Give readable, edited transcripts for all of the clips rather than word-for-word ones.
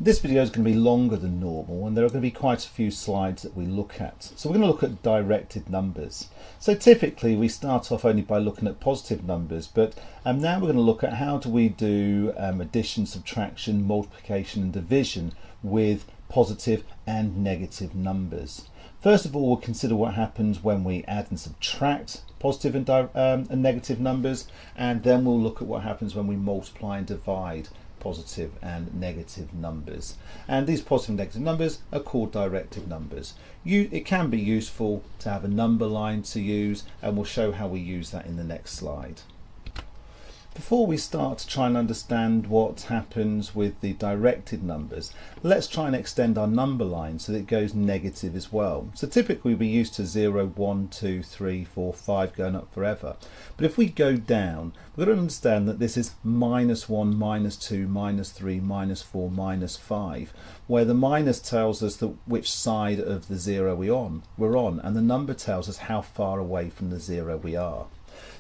This video is going to be longer than normal and there are going to be quite a few slides that we look at. So we're going to look at directed numbers. So typically we start off only by looking at positive numbers, but now we're going to look at how do we do addition, subtraction, multiplication and division with positive and negative numbers. First of all, we'll consider what happens when we add and subtract positive and negative numbers, and then we'll look at what happens when we multiply and divide positive and negative numbers. And these positive and negative numbers are called directed numbers. It can be useful to have a number line to use, and we'll show how we use that in the next slide. Before we start to try and understand what happens with the directed numbers, let's try and extend our number line so that it goes negative as well. So typically we're used to 0, 1, 2, 3, 4, 5 going up forever. But if we go down, we've got to understand that this is minus 1, minus 2, minus 3, minus 4, minus 5, where the minus tells us which side of the 0 we're on, and the number tells us how far away from the 0 we are.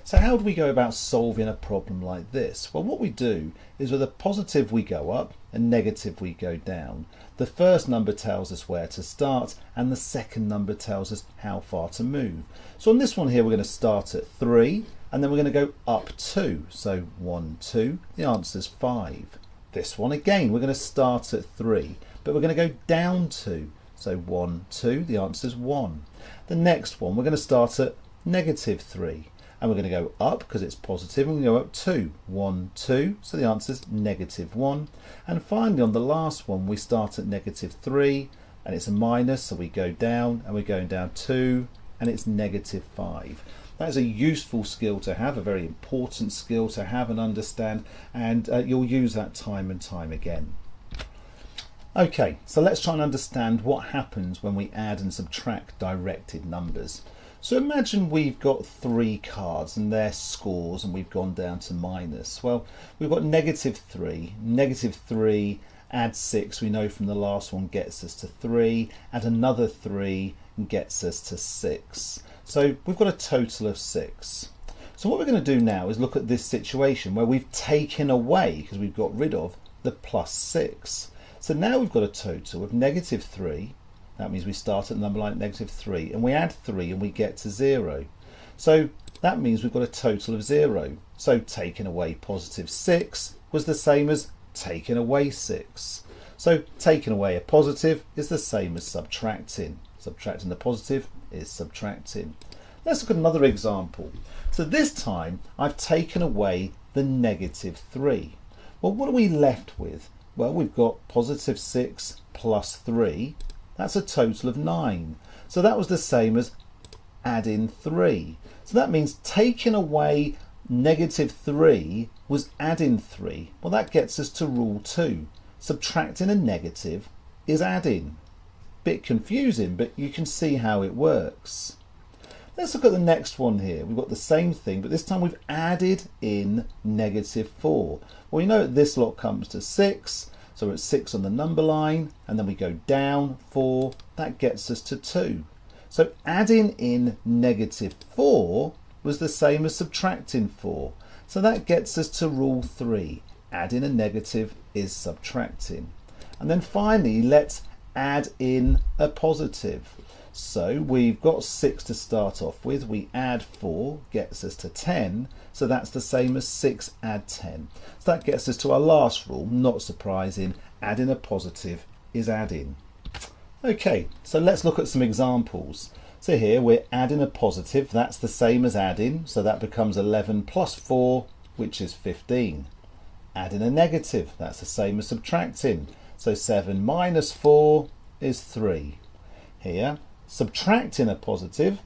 So how do we go about solving a problem like this? Well, what we do is with a positive we go up and negative we go down. The first number tells us where to start and the second number tells us how far to move. So on this one here we're going to start at 3 and then we're going to go up 2. So 1, 2, the answer is 5. This one again we're going to start at 3 but we're going to go down 2. So 1, 2, the answer is 1. The next one we're going to start at negative 3. And we're going to go up because it's positive, and we go up 2. 1, 2, so the answer is negative 1. And finally on the last one we start at negative 3 and it's a minus, so we go down and we're going down 2 and it's negative 5. That is a useful skill to have, a very important skill to have and understand, and you'll use that time and time again. Okay, so let's try and understand what happens when we add and subtract directed numbers. So imagine we've got 3 cards and their scores and we've gone down to minus. Well, we've got negative 3. Negative 3 add 6, we know from the last one, gets us to 3. Add another 3 gets us to 6. So we've got a total of 6. So what we're going to do now is look at this situation where we've taken away, because we've got rid of, the plus 6. So now we've got a total of negative 3. That means we start at the number line at negative 3 and we add 3 and we get to 0. So that means we've got a total of 0. So taking away positive 6 was the same as taking away 6. So taking away a positive is the same as subtracting. Subtracting the positive is subtracting. Let's look at another example. So this time I've taken away the negative 3. Well, what are we left with? Well, we've got positive 6 plus 3. That's a total of 9. So that was the same as adding 3. So that means taking away negative 3 was adding 3. Well, that gets us to rule 2. Subtracting a negative is adding. Bit confusing, but you can see how it works. Let's look at the next one here. We've got the same thing, but this time we've added in negative 4. Well, you know this lot comes to 6. So we're at 6 on the number line, and then we go down 4, that gets us to 2. So adding in negative 4 was the same as subtracting 4. So that gets us to rule 3. Adding a negative is subtracting. And then finally, let's add in a positive. So we've got 6 to start off with, we add 4, gets us to 10, so that's the same as 6 add 10. So that gets us to our last rule, not surprising, adding a positive is adding. Okay, so let's look at some examples. So here we're adding a positive, that's the same as adding, so that becomes 11 plus 4, which is 15. Adding a negative, that's the same as subtracting, so 7 minus 4 is 3. Here, subtracting a positive,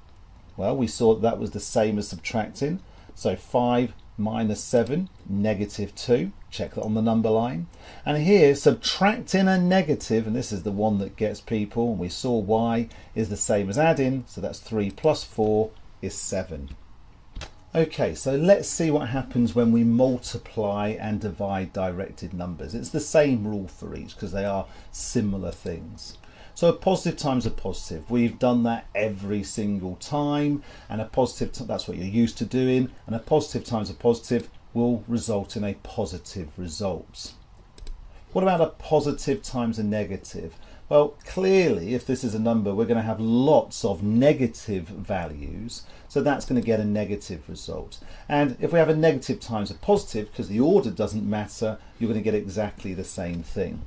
well, we saw that was the same as subtracting, so 5 minus 7, negative 2, check that on the number line. And here, subtracting a negative, and this is the one that gets people, and we saw why, is the same as adding, so that's 3 plus 4 is 7. Okay, so let's see what happens when we multiply and divide directed numbers. It's the same rule for each because they are similar things. So a positive times a positive, we've done that every single time, and a positive, that's what you're used to doing, and a positive times a positive will result in a positive result. What about a positive times a negative? Well, clearly, if this is a number, we're going to have lots of negative values, so that's going to get a negative result. And if we have a negative times a positive, because the order doesn't matter, you're going to get exactly the same thing.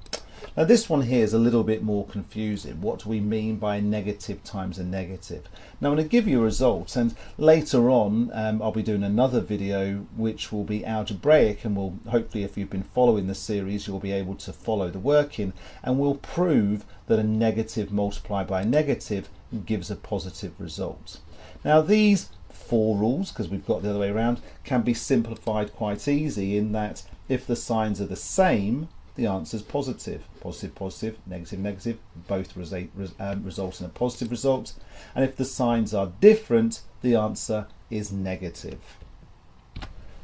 Now this one here is a little bit more confusing. What do we mean by a negative times a negative? Now I'm going to give you a result, and later on I'll be doing another video which will be algebraic, and will hopefully, if you've been following the series, you'll be able to follow the working, and we'll prove that a negative multiplied by a negative gives a positive result. Now these four rules, because we've got the other way around, can be simplified quite easy in that if the signs are the same, the answer is positive. Positive, positive, negative, negative, both result in a positive result. And if the signs are different, the answer is negative.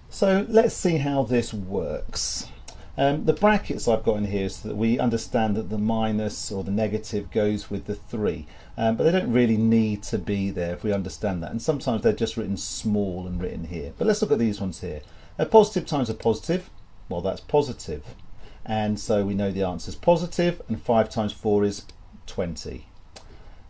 So let's see how this works. The brackets I've got in here is so that we understand that the minus or the negative goes with the 3, but they don't really need to be there if we understand that. And sometimes they're just written small and written here. But let's look at these ones here. A positive times a positive, well, that's positive. And so we know the answer is positive, and 5 times 4 is 20.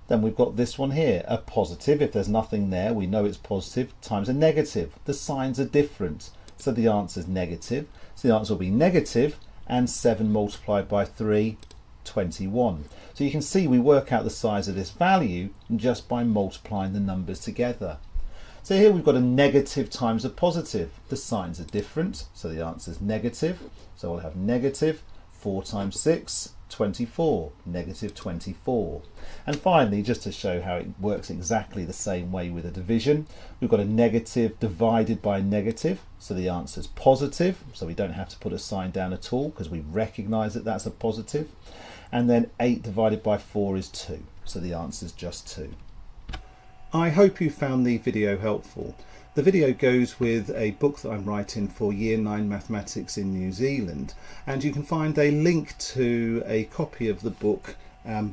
Then we've got this one here, a positive. If there's nothing there, we know it's positive, times a negative. The signs are different, so the answer is negative. So the answer will be negative, and 7 multiplied by 3, 21. So you can see we work out the size of this value just by multiplying the numbers together. So here we've got a negative times a positive. The signs are different, so the answer is negative. So we'll have negative 4 times 6, 24, negative 24. And finally, just to show how it works exactly the same way with a division, we've got a negative divided by a negative, so the answer is positive, so we don't have to put a sign down at all because we recognise that that's a positive. And then 8 divided by 4 is 2, so the answer is just 2. I hope you found the video helpful. The video goes with a book that I'm writing for Year 9 Mathematics in New Zealand, and you can find a link to a copy of the book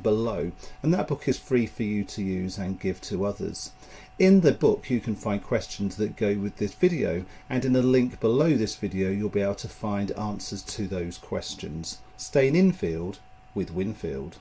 below, and that book is free for you to use and give to others. In the book you can find questions that go with this video, and in a link below this video you'll be able to find answers to those questions. Stay in Infield with Winfield.